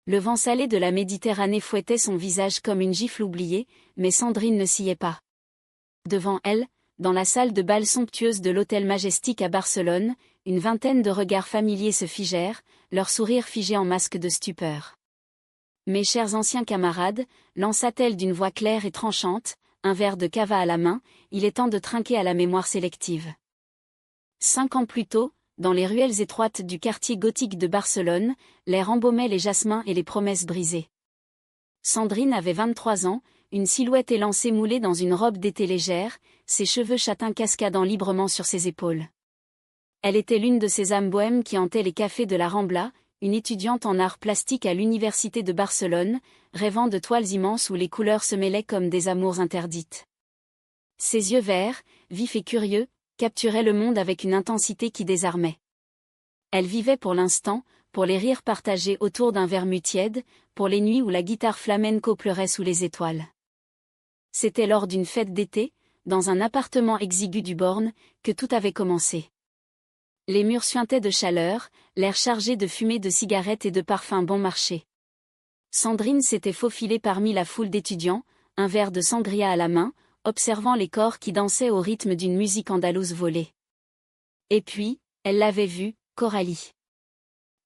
Le vent salé de la Méditerranée fouettait son visage comme une gifle oubliée, mais Sandrine ne sciait pas. Devant elle, dans la salle de bal somptueuse de l'hôtel Majestic à Barcelone, une vingtaine de regards familiers se figèrent, leurs sourires figés en masque de stupeur. « Mes chers anciens camarades », lança-t-elle d'une voix claire et tranchante, un verre de cava à la main, il est temps de trinquer à la mémoire sélective. 5 ans plus tôt, dans les ruelles étroites du quartier gothique de Barcelone, l'air embaumait les jasmins et les promesses brisées. Sandrine avait 23 ans, une silhouette élancée moulée dans une robe d'été légère, ses cheveux châtains cascadant librement sur ses épaules. Elle était l'une de ces âmes bohèmes qui hantaient les cafés de la Rambla, une étudiante en arts plastiques à l'université de Barcelone, rêvant de toiles immenses où les couleurs se mêlaient comme des amours interdites. Ses yeux verts, vifs et curieux, capturaient le monde avec une intensité qui désarmait. Elle vivait pour l'instant, pour les rires partagés autour d'un vermut tiède, pour les nuits où la guitare flamenco pleurait sous les étoiles. C'était lors d'une fête d'été, dans un appartement exigu du Born, que tout avait commencé. Les murs suintaient de chaleur, l'air chargé de fumée de cigarettes et de parfums bon marché. Sandrine s'était faufilée parmi la foule d'étudiants, un verre de sangria à la main, observant les corps qui dansaient au rythme d'une musique andalouse volée. Et puis, elle l'avait vue, Coralie.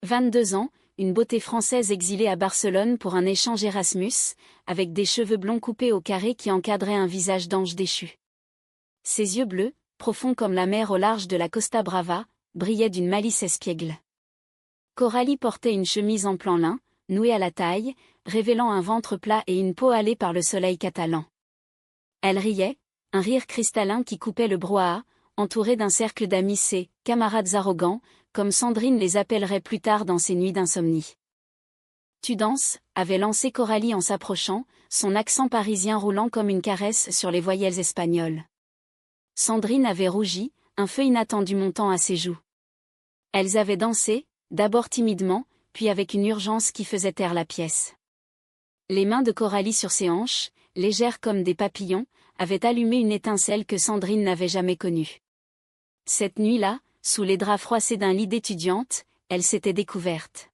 22 ans, une beauté française exilée à Barcelone pour un échange Erasmus, avec des cheveux blonds coupés au carré qui encadraient un visage d'ange déchu. Ses yeux bleus, profonds comme la mer au large de la Costa Brava, brillaient d'une malice espiègle. Coralie portait une chemise en plan lin, nouée à la taille, révélant un ventre plat et une peau hâlée par le soleil catalan. Elle riait, un rire cristallin qui coupait le brouhaha, entourée d'un cercle d'amis ses camarades arrogants, comme Sandrine les appellerait plus tard dans ses nuits d'insomnie. « Tu danses » avait lancé Coralie en s'approchant, son accent parisien roulant comme une caresse sur les voyelles espagnoles. Sandrine avait rougi, un feu inattendu montant à ses joues. Elles avaient dansé, d'abord timidement, puis avec une urgence qui faisait taire la pièce. Les mains de Coralie sur ses hanches, légères comme des papillons, avaient allumé une étincelle que Sandrine n'avait jamais connue. Cette nuit-là, sous les draps froissés d'un lit d'étudiante, elle s'était découverte.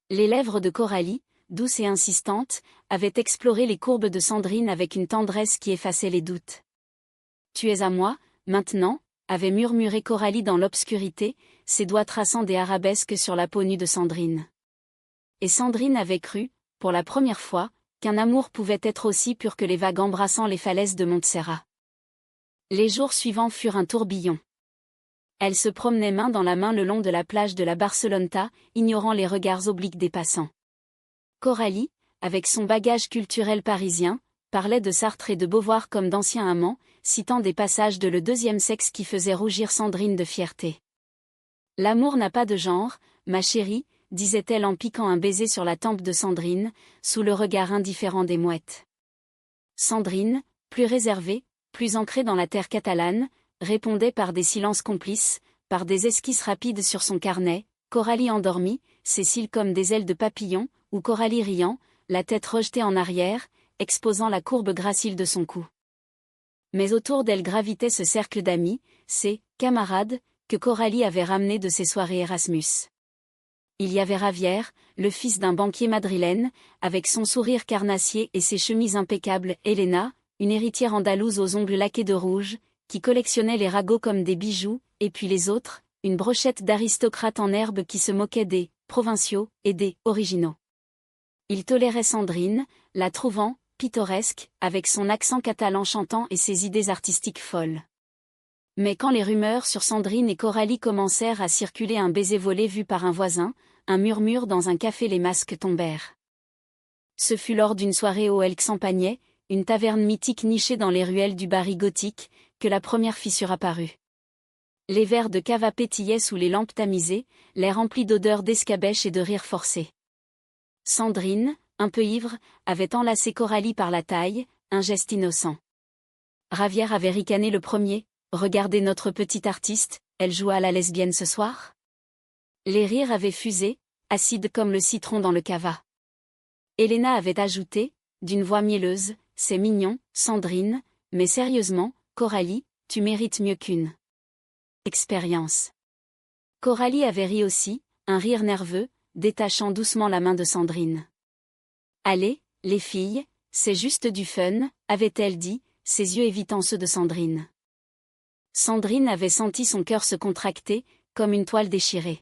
Les lèvres de Coralie, douces et insistantes, avaient exploré les courbes de Sandrine avec une tendresse qui effaçait les doutes. « Tu es à moi, maintenant » avait murmuré Coralie dans l'obscurité, ses doigts traçant des arabesques sur la peau nue de Sandrine. Et Sandrine avait cru, pour la première fois, qu'un amour pouvait être aussi pur que les vagues embrassant les falaises de Montserrat. Les jours suivants furent un tourbillon. Elle se promenait main dans la main le long de la plage de la Barceloneta, ignorant les regards obliques des passants. Coralie, avec son bagage culturel parisien, parlait de Sartre et de Beauvoir comme d'anciens amants, citant des passages de Le deuxième sexe qui faisaient rougir Sandrine de fierté. « L'amour n'a pas de genre, ma chérie », disait-elle en piquant un baiser sur la tempe de Sandrine, sous le regard indifférent des mouettes. Sandrine, plus réservée, plus ancrée dans la terre catalane, répondait par des silences complices, par des esquisses rapides sur son carnet, Coralie endormie, ses cils comme des ailes de papillon, ou Coralie riant, la tête rejetée en arrière, exposant la courbe gracile de son cou. Mais autour d'elle gravitait ce cercle d'amis, ces camarades, que Coralie avait ramenés de ses soirées Erasmus. Il y avait Javier, le fils d'un banquier madrilène, avec son sourire carnassier et ses chemises impeccables, Elena, une héritière andalouse aux ongles laqués de rouge, qui collectionnait les ragots comme des bijoux, et puis les autres, une brochette d'aristocrates en herbe qui se moquaient des provinciaux et des originaux. Il tolérait Sandrine, la trouvant pittoresque, avec son accent catalan chantant et ses idées artistiques folles. Mais quand les rumeurs sur Sandrine et Coralie commencèrent à circuler, un baiser volé vu par un voisin, un murmure dans un café, les masques tombèrent. Ce fut lors d'une soirée au El Xampañé, une taverne mythique nichée dans les ruelles du Bari gothique, que la première fissure apparut. Les verres de cava pétillaient sous les lampes tamisées, l'air rempli d'odeurs d'escabeche et de rires forcés. Sandrine, un peu ivre, avait enlacé Coralie par la taille, un geste innocent. Javier avait ricané le premier. « Regardez notre petite artiste, elle joua à la lesbienne ce soir ?» Les rires avaient fusé, acides comme le citron dans le cava. Elena avait ajouté, d'une voix mielleuse, « C'est mignon, Sandrine, mais sérieusement, Coralie, tu mérites mieux qu'une expérience. » Coralie avait ri aussi, un rire nerveux, détachant doucement la main de Sandrine. Allez, les filles, c'est juste du fun, avait-elle dit, ses yeux évitant ceux de Sandrine. Sandrine avait senti son cœur se contracter, comme une toile déchirée.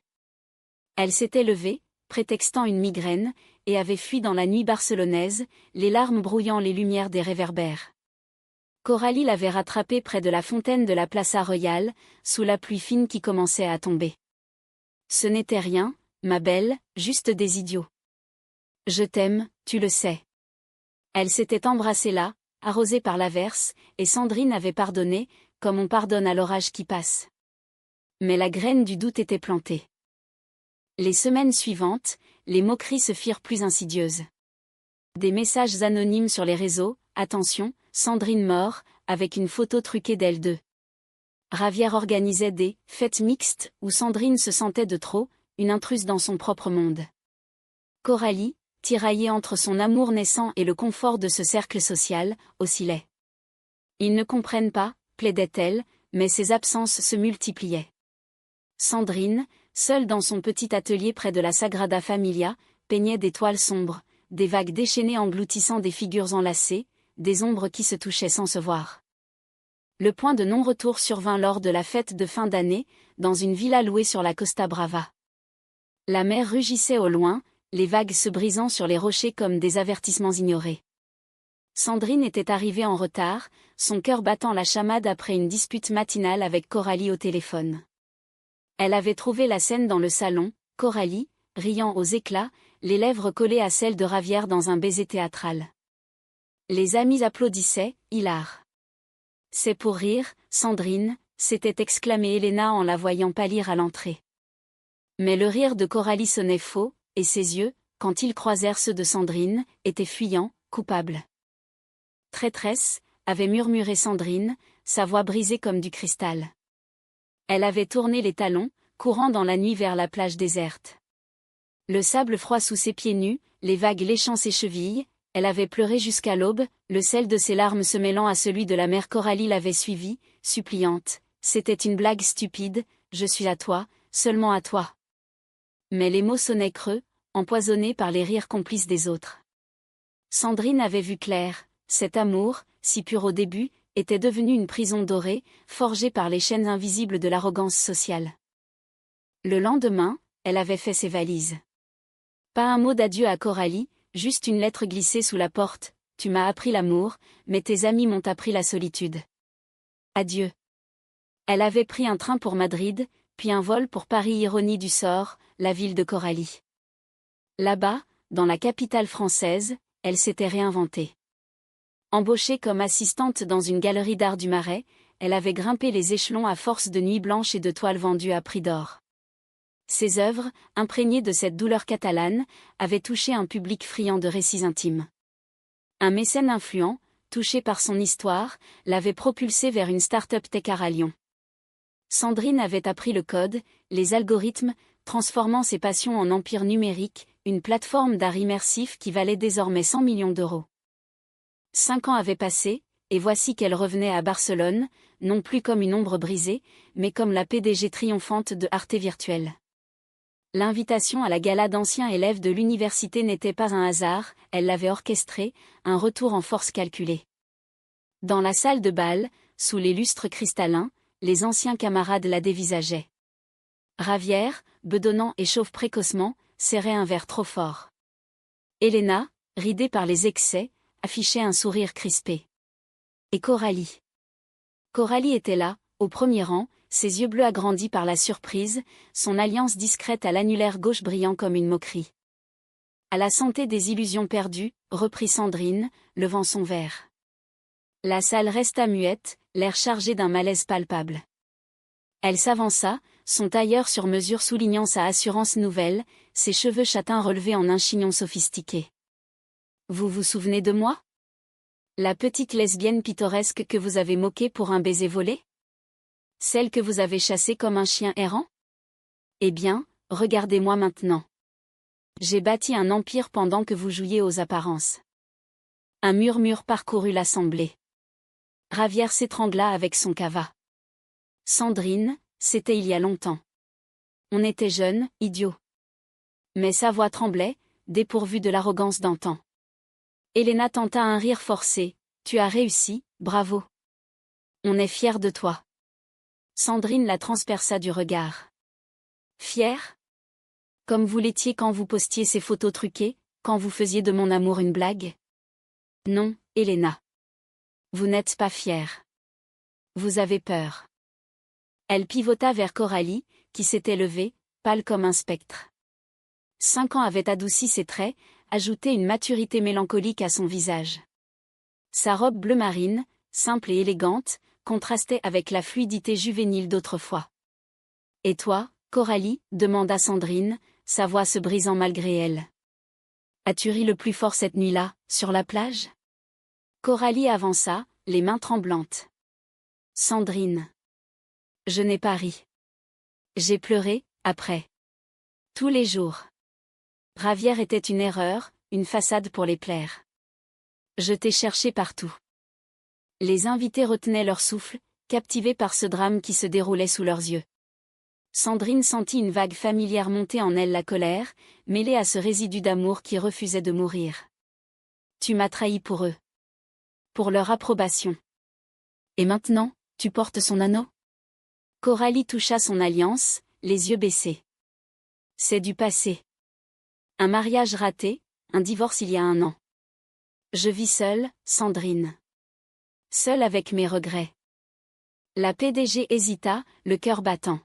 Elle s'était levée, prétextant une migraine, et avait fui dans la nuit barcelonaise, les larmes brouillant les lumières des réverbères. Coralie l'avait rattrapée près de la fontaine de la Plaça Royale, sous la pluie fine qui commençait à tomber. Ce n'était rien, ma belle, juste des idiots. Je t'aime, tu le sais. Elle s'était embrassée là, arrosée par l'averse, et Sandrine avait pardonné, comme on pardonne à l'orage qui passe. Mais la graine du doute était plantée. Les semaines suivantes, les moqueries se firent plus insidieuses. Des messages anonymes sur les réseaux, attention, Sandrine mort, avec une photo truquée d'elle deux. Ravière organisait des fêtes mixtes où Sandrine se sentait de trop, une intruse dans son propre monde. Coralie, tiraillée entre son amour naissant et le confort de ce cercle social, oscillait. Ils ne comprennent pas, plaidait-elle, mais ses absences se multipliaient. Sandrine, seule dans son petit atelier près de la Sagrada Familia, peignait des toiles sombres, des vagues déchaînées engloutissant des figures enlacées, des ombres qui se touchaient sans se voir. Le point de non-retour survint lors de la fête de fin d'année, dans une villa louée sur la Costa Brava. La mer rugissait au loin, les vagues se brisant sur les rochers comme des avertissements ignorés. Sandrine était arrivée en retard, son cœur battant la chamade après une dispute matinale avec Coralie au téléphone. Elle avait trouvé la scène dans le salon, Coralie, riant aux éclats, les lèvres collées à celles de Ravière dans un baiser théâtral. Les amis applaudissaient, hilar. C'est pour rire, Sandrine, s'était exclamée Elena en la voyant pâlir à l'entrée. Mais le rire de Coralie sonnait faux, et ses yeux, quand ils croisèrent ceux de Sandrine, étaient fuyants, coupables. Traîtresse, avait murmuré Sandrine, sa voix brisée comme du cristal. Elle avait tourné les talons, courant dans la nuit vers la plage déserte. Le sable froid sous ses pieds nus, les vagues léchant ses chevilles, elle avait pleuré jusqu'à l'aube, le sel de ses larmes se mêlant à celui de la mère. Coralie l'avait suivie, suppliante. C'était une blague stupide, je suis à toi, seulement à toi. Mais les mots sonnaient creux, empoisonnés par les rires complices des autres. Sandrine avait vu clair, cet amour, si pur au début, était devenu une prison dorée, forgée par les chaînes invisibles de l'arrogance sociale. Le lendemain, elle avait fait ses valises. Pas un mot d'adieu à Coralie, juste une lettre glissée sous la porte. Tu m'as appris l'amour, mais tes amis m'ont appris la solitude. Adieu. Elle avait pris un train pour Madrid, puis un vol pour Paris. Ironie du sort, la ville de Coralie. Là-bas, dans la capitale française, elle s'était réinventée. Embauchée comme assistante dans une galerie d'art du Marais, elle avait grimpé les échelons à force de nuits blanches et de toiles vendues à prix d'or. Ses œuvres, imprégnées de cette douleur catalane, avaient touché un public friand de récits intimes. Un mécène influent, touché par son histoire, l'avait propulsée vers une start-up tech à Lyon. Sandrine avait appris le code, les algorithmes, transformant ses passions en empire numérique, une plateforme d'art immersif qui valait désormais 100 millions d'euros. 5 ans avaient passé, et voici qu'elle revenait à Barcelone, non plus comme une ombre brisée, mais comme la PDG triomphante de Arte Virtuel. L'invitation à la gala d'anciens élèves de l'université n'était pas un hasard, elle l'avait orchestrée, un retour en force calculé. Dans la salle de bal, sous les lustres cristallins, les anciens camarades la dévisageaient. Ravière, bedonnant et chauve précocement, serrait un verre trop fort. Elena, ridée par les excès, affichait un sourire crispé. Et Coralie. Coralie était là, au premier rang, ses yeux bleus agrandis par la surprise, son alliance discrète à l'annulaire gauche brillant comme une moquerie. À la santé des illusions perdues, reprit Sandrine, levant son verre. La salle resta muette, l'air chargé d'un malaise palpable. Elle s'avança, son tailleur sur mesure soulignant sa assurance nouvelle, ses cheveux châtains relevés en un chignon sophistiqué. Vous vous souvenez de moi? La petite lesbienne pittoresque que vous avez moquée pour un baiser volé? Celle que vous avez chassée comme un chien errant? Eh bien, regardez-moi maintenant. J'ai bâti un empire pendant que vous jouiez aux apparences. Un murmure parcourut l'assemblée. Ravière s'étrangla avec son cava. Sandrine, c'était il y a longtemps. On était jeunes, idiots. Mais sa voix tremblait, dépourvue de l'arrogance d'antan. Elena tenta un rire forcé. Tu as réussi, bravo. On est fiers de toi. Sandrine la transperça du regard. Fière? Comme vous l'étiez quand vous postiez ces photos truquées, quand vous faisiez de mon amour une blague? Non, Elena. Vous n'êtes pas fière. Vous avez peur. Elle pivota vers Coralie, qui s'était levée, pâle comme un spectre. 5 ans avaient adouci ses traits, ajouté une maturité mélancolique à son visage. Sa robe bleu marine, simple et élégante, contrastait avec la fluidité juvénile d'autrefois. Et toi, Coralie, demanda Sandrine, sa voix se brisant malgré elle. As-tu ri le plus fort cette nuit-là, sur la plage? Coralie avança, les mains tremblantes. Sandrine. Je n'ai pas ri. J'ai pleuré, après. Tous les jours. Ravière était une erreur, une façade pour les plaire. Je t'ai cherché partout. Les invités retenaient leur souffle, captivés par ce drame qui se déroulait sous leurs yeux. Sandrine sentit une vague familière monter en elle, la colère, mêlée à ce résidu d'amour qui refusait de mourir. Tu m'as trahi pour eux. Pour leur approbation. Et maintenant, tu portes son anneau? Coralie toucha son alliance, les yeux baissés. C'est du passé. Un mariage raté, un divorce il y a 1 an. Je vis seule, Sandrine. Seule avec mes regrets. La PDG hésita, le cœur battant.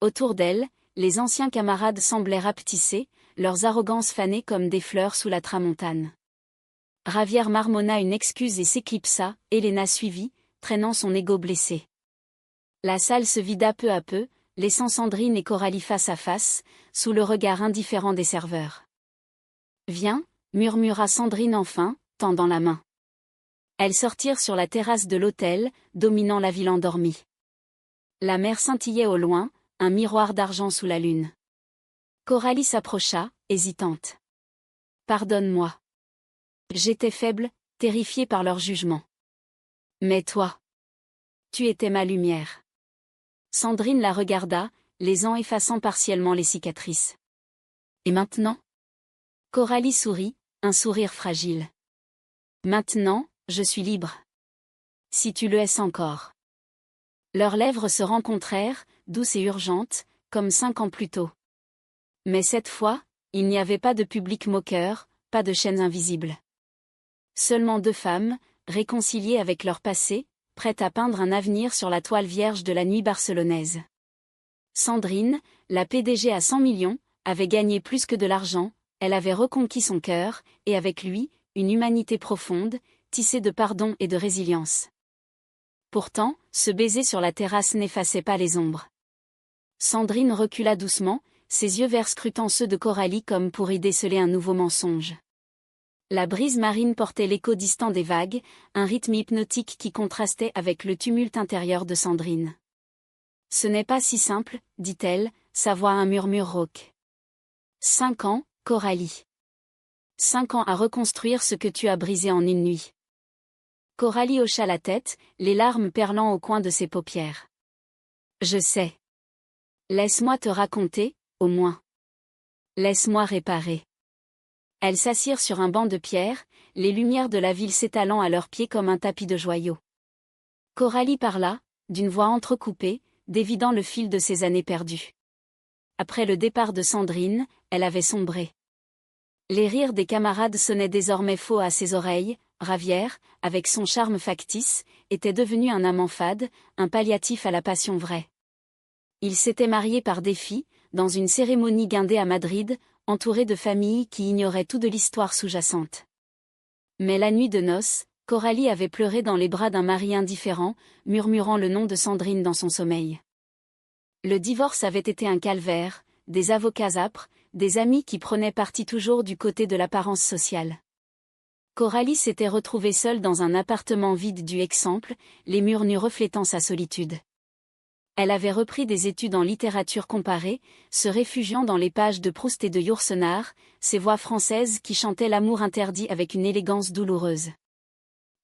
Autour d'elle, les anciens camarades semblaient rapetissés, leurs arrogances fanées comme des fleurs sous la tramontane. Ravière marmonna une excuse et s'éclipsa, Elena suivit, traînant son ego blessé. La salle se vida peu à peu, laissant Sandrine et Coralie face à face, sous le regard indifférent des serveurs. Viens, murmura Sandrine enfin, tendant la main. Elles sortirent sur la terrasse de l'hôtel, dominant la ville endormie. La mer scintillait au loin, un miroir d'argent sous la lune. Coralie s'approcha, hésitante. Pardonne-moi. J'étais faible, terrifiée par leur jugement. Mais toi. Tu étais ma lumière. Sandrine la regarda, les ans effaçant partiellement les cicatrices. Et maintenant? Coralie sourit, un sourire fragile. Maintenant, je suis libre. Si tu le es encore. Leurs lèvres se rencontrèrent, douces et urgentes, comme 5 ans plus tôt. Mais cette fois, il n'y avait pas de public moqueur, pas de chaînes invisibles. Seulement 2 femmes, réconciliées avec leur passé, prêtes à peindre un avenir sur la toile vierge de la nuit barcelonaise. Sandrine, la PDG à 100 millions, avait gagné plus que de l'argent, elle avait reconquis son cœur, et avec lui, une humanité profonde, tissée de pardon et de résilience. Pourtant, ce baiser sur la terrasse n'effaçait pas les ombres. Sandrine recula doucement, ses yeux verts scrutant ceux de Coralie comme pour y déceler un nouveau mensonge. La brise marine portait l'écho distant des vagues, un rythme hypnotique qui contrastait avec le tumulte intérieur de Sandrine. Ce n'est pas si simple, dit-elle, sa voix un murmure rauque. 5 ans, Coralie. 5 ans à reconstruire ce que tu as brisé en une nuit. Coralie hocha la tête, les larmes perlant au coin de ses paupières. Je sais. Laisse-moi te raconter, au moins. Laisse-moi réparer. Elles s'assirent sur un banc de pierre, les lumières de la ville s'étalant à leurs pieds comme un tapis de joyaux. Coralie parla, d'une voix entrecoupée, dévidant le fil de ses années perdues. Après le départ de Sandrine, elle avait sombré. Les rires des camarades sonnaient désormais faux à ses oreilles. Ravière, avec son charme factice, était devenu un amant fade, un palliatif à la passion vraie. Il s'était marié par défi, dans une cérémonie guindée à Madrid, entouré de familles qui ignoraient tout de l'histoire sous-jacente. Mais la nuit de noces, Coralie avait pleuré dans les bras d'un mari indifférent, murmurant le nom de Sandrine dans son sommeil. Le divorce avait été un calvaire, des avocats âpres, des amis qui prenaient parti toujours du côté de l'apparence sociale. Coralie s'était retrouvée seule dans un appartement vide du Exemple, les murs nus reflétant sa solitude. Elle avait repris des études en littérature comparée, se réfugiant dans les pages de Proust et de Yourcenar, ces voix françaises qui chantaient l'amour interdit avec une élégance douloureuse.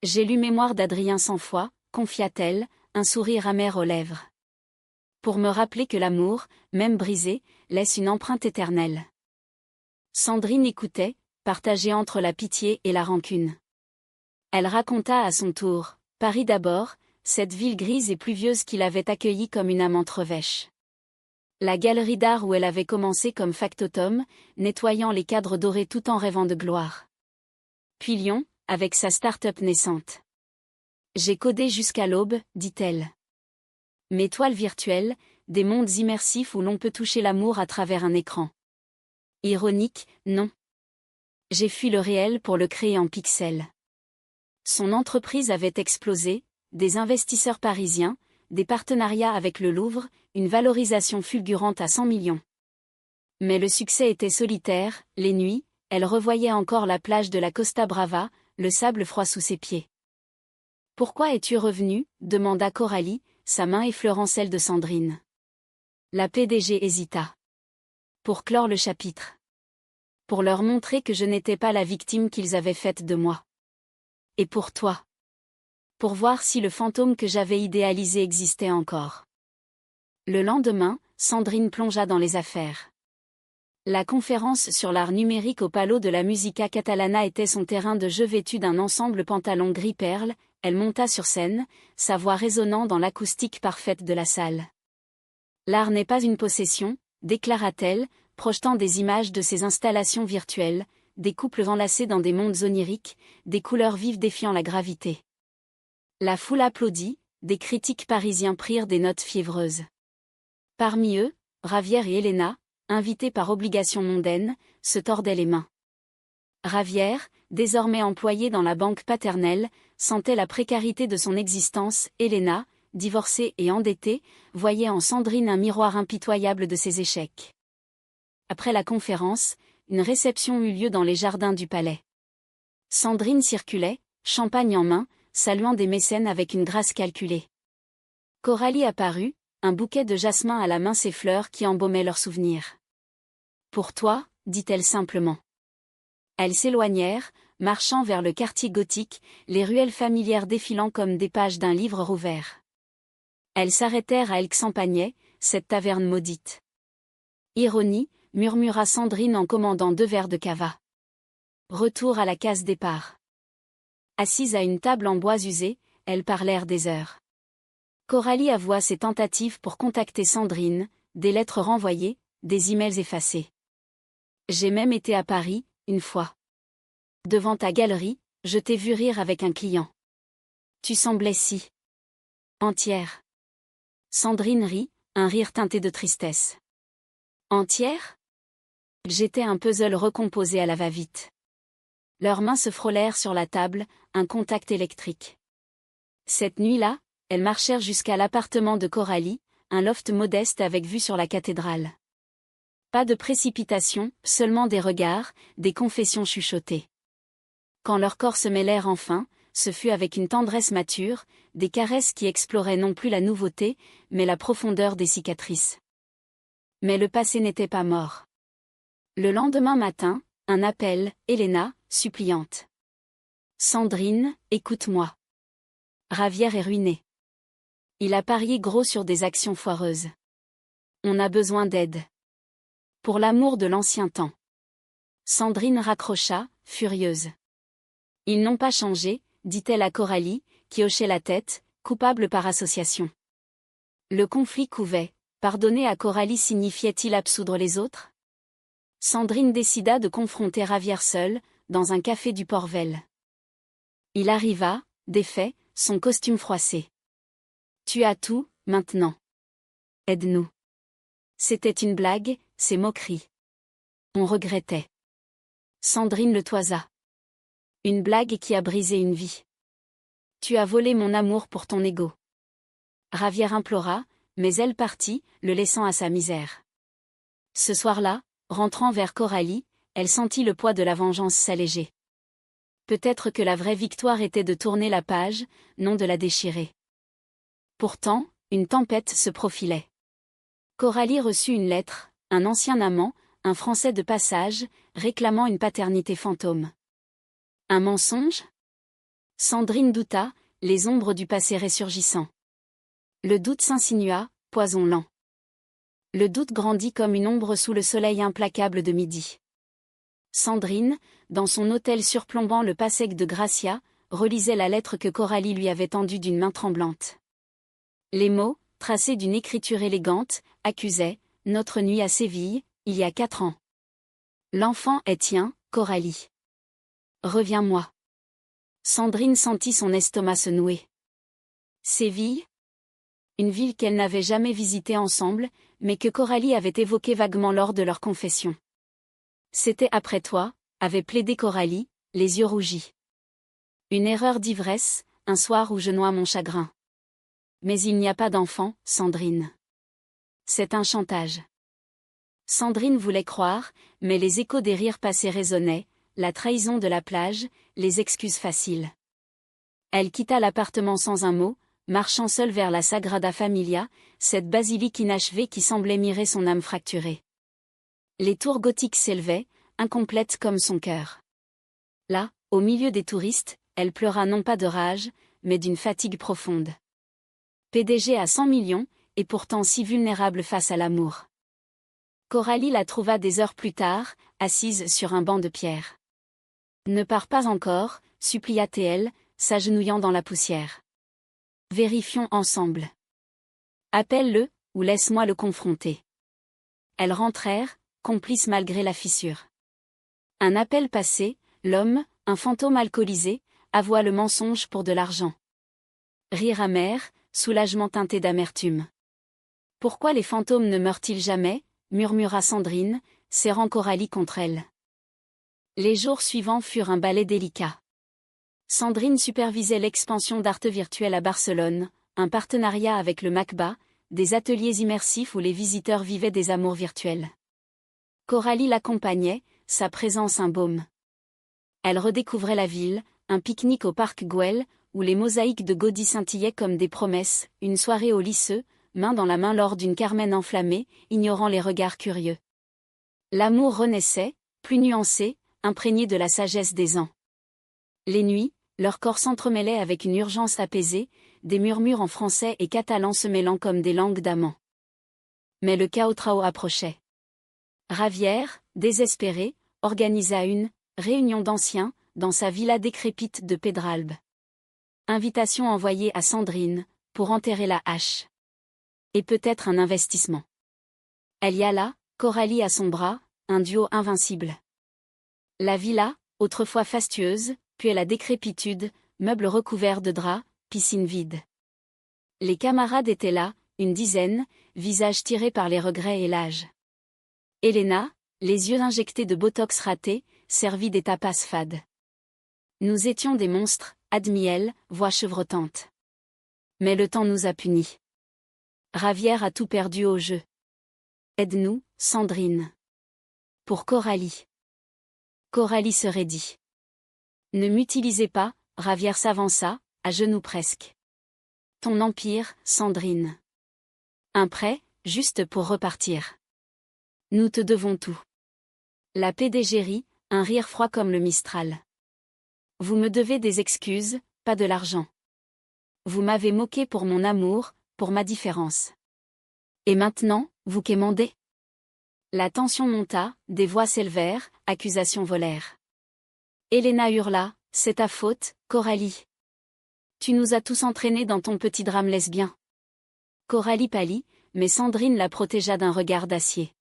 J'ai lu Mémoire d'Adrien Sanfoy, confia-t-elle, un sourire amer aux lèvres. Pour me rappeler que l'amour, même brisé, laisse une empreinte éternelle. Sandrine écoutait, partagée entre la pitié et la rancune. Elle raconta à son tour, Paris d'abord, cette ville grise et pluvieuse qui l'avait accueillie comme une amante revêche. La galerie d'art où elle avait commencé comme factotum, nettoyant les cadres dorés tout en rêvant de gloire. Puis Lyon, avec sa start-up naissante. J'ai codé jusqu'à l'aube, dit-elle. Mes toiles virtuelles, des mondes immersifs où l'on peut toucher l'amour à travers un écran. Ironique, non. J'ai fui le réel pour le créer en pixels. Son entreprise avait explosé, des investisseurs parisiens, des partenariats avec le Louvre, une valorisation fulgurante à 100 millions. Mais le succès était solitaire, les nuits, elle revoyait encore la plage de la Costa Brava, le sable froid sous ses pieds. « Pourquoi es-tu revenue » demanda Coralie, sa main effleurant celle de Sandrine. La PDG hésita. Pour clore le chapitre. Pour leur montrer que je n'étais pas la victime qu'ils avaient faite de moi. Et pour toi. Pour voir si le fantôme que j'avais idéalisé existait encore. Le lendemain, Sandrine plongea dans les affaires. La conférence sur l'art numérique au Palau de la Musica Catalana était son terrain de jeu vêtu d'un ensemble pantalon gris perle, elle monta sur scène, sa voix résonnant dans l'acoustique parfaite de la salle. L'art n'est pas une possession, déclara-t-elle, projetant des images de ses installations virtuelles, des couples enlacés dans des mondes oniriques, des couleurs vives défiant la gravité. La foule applaudit, des critiques parisiens prirent des notes fiévreuses. Parmi eux, Ravière et Elena, invités par obligation mondaine, se tordaient les mains. Ravière, désormais employée dans la banque paternelle, sentait la précarité de son existence. Elena, divorcée et endettée, voyait en Sandrine un miroir impitoyable de ses échecs. Après la conférence, une réception eut lieu dans les jardins du palais. Sandrine circulait, champagne en main, saluant des mécènes avec une grâce calculée. Coralie apparut, un bouquet de jasmin à la main, ces fleurs qui embaumaient leurs souvenirs. « Pour toi » dit-elle simplement. Elles s'éloignèrent, marchant vers le quartier gothique, les ruelles familières défilant comme des pages d'un livre rouvert. Elles s'arrêtèrent à Aix-en-Pagnet, cette taverne maudite. Ironie, murmura Sandrine en commandant 2 verres de cava. Retour à la case départ. Assise à une table en bois usé, elles parlèrent des heures. Coralie avoua ses tentatives pour contacter Sandrine, des lettres renvoyées, des emails effacés. J'ai même été à Paris, une fois. Devant ta galerie, je t'ai vu rire avec un client. Tu semblais si entière. Sandrine rit, un rire teinté de tristesse. Entière ? J'étais un puzzle recomposé à la va-vite. Leurs mains se frôlèrent sur la table, un contact électrique. Cette nuit-là, elles marchèrent jusqu'à l'appartement de Coralie, un loft modeste avec vue sur la cathédrale. Pas de précipitation, seulement des regards, des confessions chuchotées. Quand leurs corps se mêlèrent enfin, ce fut avec une tendresse mature, des caresses qui exploraient non plus la nouveauté, mais la profondeur des cicatrices. Mais le passé n'était pas mort. Le lendemain matin, un appel, Elena, suppliante. Sandrine, écoute-moi. Ravière est ruiné. Il a parié gros sur des actions foireuses. On a besoin d'aide. Pour l'amour de l'ancien temps. Sandrine raccrocha, furieuse. Ils n'ont pas changé, dit-elle à Coralie, qui hochait la tête, coupable par association. Le conflit couvait, pardonner à Coralie signifiait-il absoudre les autres ? Sandrine décida de confronter Ravière seule, dans un café du Port-Vel. Il arriva, défait, son costume froissé. Tu as tout, maintenant. Aide-nous. C'était une blague, ses moqueries. On regrettait. Sandrine le toisa. Une blague qui a brisé une vie. Tu as volé mon amour pour ton ego. Ravière implora, mais elle partit, le laissant à sa misère. Ce soir-là, rentrant vers Coralie, elle sentit le poids de la vengeance s'alléger. Peut-être que la vraie victoire était de tourner la page, non de la déchirer. Pourtant, une tempête se profilait. Coralie reçut une lettre, un ancien amant, un Français de passage, réclamant une paternité fantôme. Un mensonge ? Sandrine douta, les ombres du passé ressurgissant. Le doute s'insinua, poison lent. Le doute grandit comme une ombre sous le soleil implacable de midi. Sandrine, dans son hôtel surplombant le Passec de Gracia, relisait la lettre que Coralie lui avait tendue d'une main tremblante. Les mots, tracés d'une écriture élégante, accusaient « Notre nuit à Séville, il y a 4 ans. L'enfant est tien, Coralie. Reviens-moi. » Sandrine sentit son estomac se nouer. Séville? Une ville qu'elle n'avait jamais visitée ensemble, mais que Coralie avait évoquée vaguement lors de leur confession. C'était après toi, avait plaidé Coralie, les yeux rougis. Une erreur d'ivresse, un soir où je noie mon chagrin. Mais il n'y a pas d'enfant, Sandrine. C'est un chantage. Sandrine voulait croire, mais les échos des rires passés résonnaient, la trahison de la plage, les excuses faciles. Elle quitta l'appartement sans un mot, marchant seule vers la Sagrada Familia, cette basilique inachevée qui semblait mirer son âme fracturée. Les tours gothiques s'élevaient, incomplètes comme son cœur. Là, au milieu des touristes, elle pleura non pas de rage, mais d'une fatigue profonde. PDG à 100 millions, et pourtant si vulnérable face à l'amour. Coralie la trouva des heures plus tard, assise sur un banc de pierre. « Ne pars pas encore », supplia-t-elle, s'agenouillant dans la poussière. « Vérifions ensemble. Appelle-le, ou laisse-moi le confronter. » Elles rentrèrent, complices malgré la fissure. Un appel passé, l'homme, un fantôme alcoolisé, avoua le mensonge pour de l'argent. Rire amer, soulagement teinté d'amertume. « Pourquoi les fantômes ne meurent-ils jamais ?» murmura Sandrine, serrant Coralie contre elle. Les jours suivants furent un ballet délicat. Sandrine supervisait l'expansion d'Arte Virtuelle à Barcelone, un partenariat avec le MACBA, des ateliers immersifs où les visiteurs vivaient des amours virtuels. Coralie l'accompagnait, sa présence un baume. Elle redécouvrait la ville, un pique-nique au parc Güell, où les mosaïques de Gaudí scintillaient comme des promesses, une soirée au lycée, main dans la main lors d'une Carmen enflammée, ignorant les regards curieux. L'amour renaissait, plus nuancé, imprégné de la sagesse des ans. Les nuits, leurs corps s'entremêlaient avec une urgence apaisée, des murmures en français et catalan se mêlant comme des langues d'amants. Mais le caotrao approchait. Ravière, désespéré, organisa une réunion d'anciens, dans sa villa décrépite de Pedralbes. Invitation envoyée à Sandrine, pour enterrer la hache. Et peut-être un investissement. Elle y alla, Coralie à son bras, un duo invincible. La villa, autrefois fastueuse, puis à la décrépitude, meubles recouverts de draps, piscine vide. Les camarades étaient là, une dizaine, visages tirés par les regrets et l'âge. Elena, les yeux injectés de botox raté, servit des tapas fades. Nous étions des monstres, admit-elle, voix chevrotante. Mais le temps nous a punis. Ravière a tout perdu au jeu. Aide-nous, Sandrine. Pour Coralie. Coralie se raidit. Ne m'utilisez pas, Ravière s'avança, à genoux presque. Ton empire, Sandrine. Un prêt, juste pour repartir. Nous te devons tout. La PDG rit, un rire froid comme le Mistral. Vous me devez des excuses, pas de l'argent. Vous m'avez moqué pour mon amour, pour ma différence. Et maintenant, vous quémandez? La tension monta, des voix s'élevèrent, accusations volèrent. Elena hurla, c'est ta faute, Coralie. Tu nous as tous entraînés dans ton petit drame lesbien. Coralie pâlit, mais Sandrine la protégea d'un regard d'acier.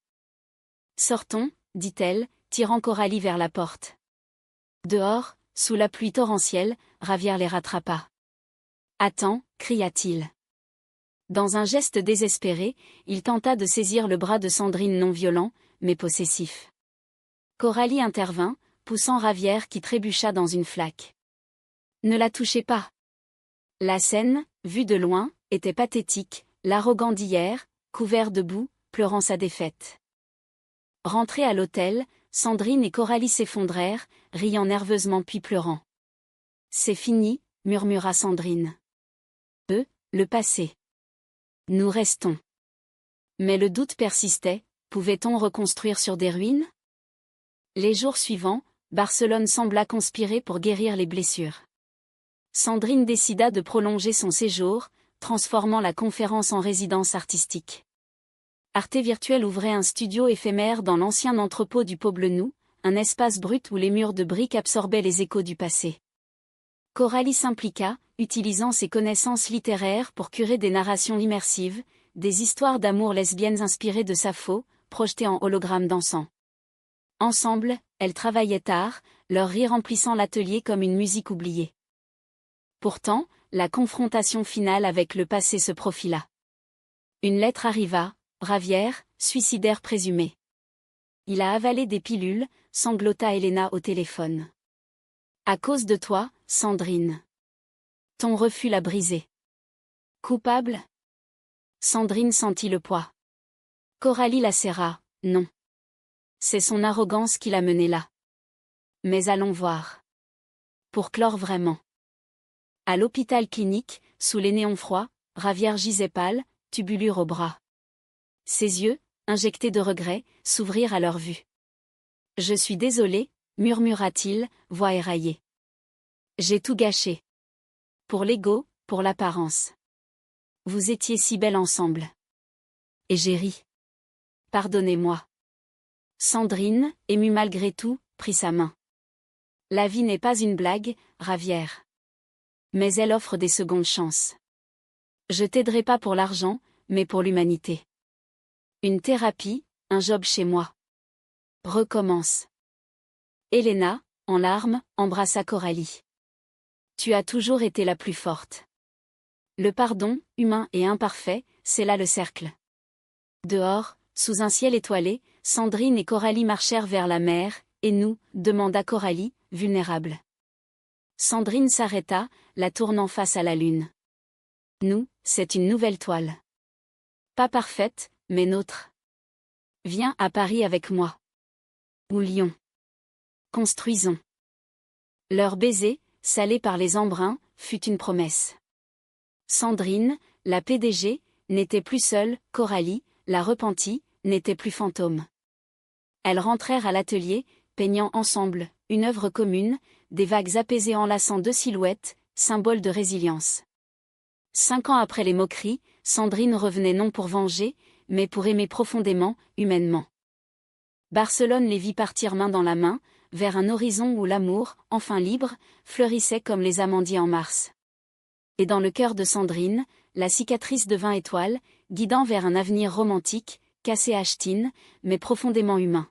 Sortons, dit-elle, tirant Coralie vers la porte. Dehors, sous la pluie torrentielle, Ravière les rattrapa. Attends, cria-t-il. Dans un geste désespéré, il tenta de saisir le bras de Sandrine non violent, mais possessif. Coralie intervint, poussant Ravière qui trébucha dans une flaque. Ne la touchez pas. La scène, vue de loin, était pathétique, l'arrogant d'hier, couvert de boue, pleurant sa défaite. Rentrées à l'hôtel, Sandrine et Coralie s'effondrèrent, riant nerveusement puis pleurant. C'est fini, murmura Sandrine. Le passé. Nous restons. Mais le doute persistait, pouvait-on reconstruire sur des ruines? Les jours suivants, Barcelone sembla conspirer pour guérir les blessures. Sandrine décida de prolonger son séjour, transformant la conférence en résidence artistique. Arte Virtuelle ouvrait un studio éphémère dans l'ancien entrepôt du Poblenou, un espace brut où les murs de briques absorbaient les échos du passé. Coralie s'impliqua, utilisant ses connaissances littéraires pour curer des narrations immersives, des histoires d'amour lesbiennes inspirées de Sappho, projetées en hologramme dansant. Ensemble, elles travaillaient tard, leur rire remplissant l'atelier comme une musique oubliée. Pourtant, la confrontation finale avec le passé se profila. Une lettre arriva, Ravière, suicidaire présumé. Il a avalé des pilules, sanglota Elena au téléphone. À cause de toi, Sandrine. Ton refus l'a brisé. Coupable? Sandrine sentit le poids. Coralie la serra, non. C'est son arrogance qui l'a menée là. Mais allons voir. Pour clore vraiment. À l'hôpital clinique, sous les néons froids, Ravière gisait pâle, tubulure au bras. Ses yeux, injectés de regret, s'ouvrirent à leur vue. Je suis désolé, murmura-t-il, voix éraillée. J'ai tout gâché. Pour l'ego, pour l'apparence. Vous étiez si belles ensemble. Et j'ai ri. Pardonnez-moi. Sandrine, émue malgré tout, prit sa main. La vie n'est pas une blague, Ravière. Mais elle offre des secondes chances. Je t'aiderai pas pour l'argent, mais pour l'humanité. Une thérapie, un job chez moi. Recommence. Elena, en larmes, embrassa Coralie. Tu as toujours été la plus forte. Le pardon, humain et imparfait, c'est là le cercle. Dehors, sous un ciel étoilé, Sandrine et Coralie marchèrent vers la mer, et nous, demanda Coralie, vulnérable. Sandrine s'arrêta, la tournant face à la lune. Nous, c'est une nouvelle toile. Pas parfaite, mais nôtre. Viens à Paris avec moi. Ou Lyon. Construisons. Leur baiser, salé par les embruns, fut une promesse. Sandrine, la PDG, n'était plus seule, Coralie, la repentie, n'était plus fantôme. Elles rentrèrent à l'atelier, peignant ensemble, une œuvre commune, des vagues apaisées enlaçant deux silhouettes, symbole de résilience. 5 ans après les moqueries, Sandrine revenait non pour venger, mais pour aimer profondément, humainement. Barcelone les vit partir main dans la main, vers un horizon où l'amour, enfin libre, fleurissait comme les amandiers en mars. Et dans le cœur de Sandrine, la cicatrice devint étoile, guidant vers un avenir romantique, cassé à ch'tine, mais profondément humain.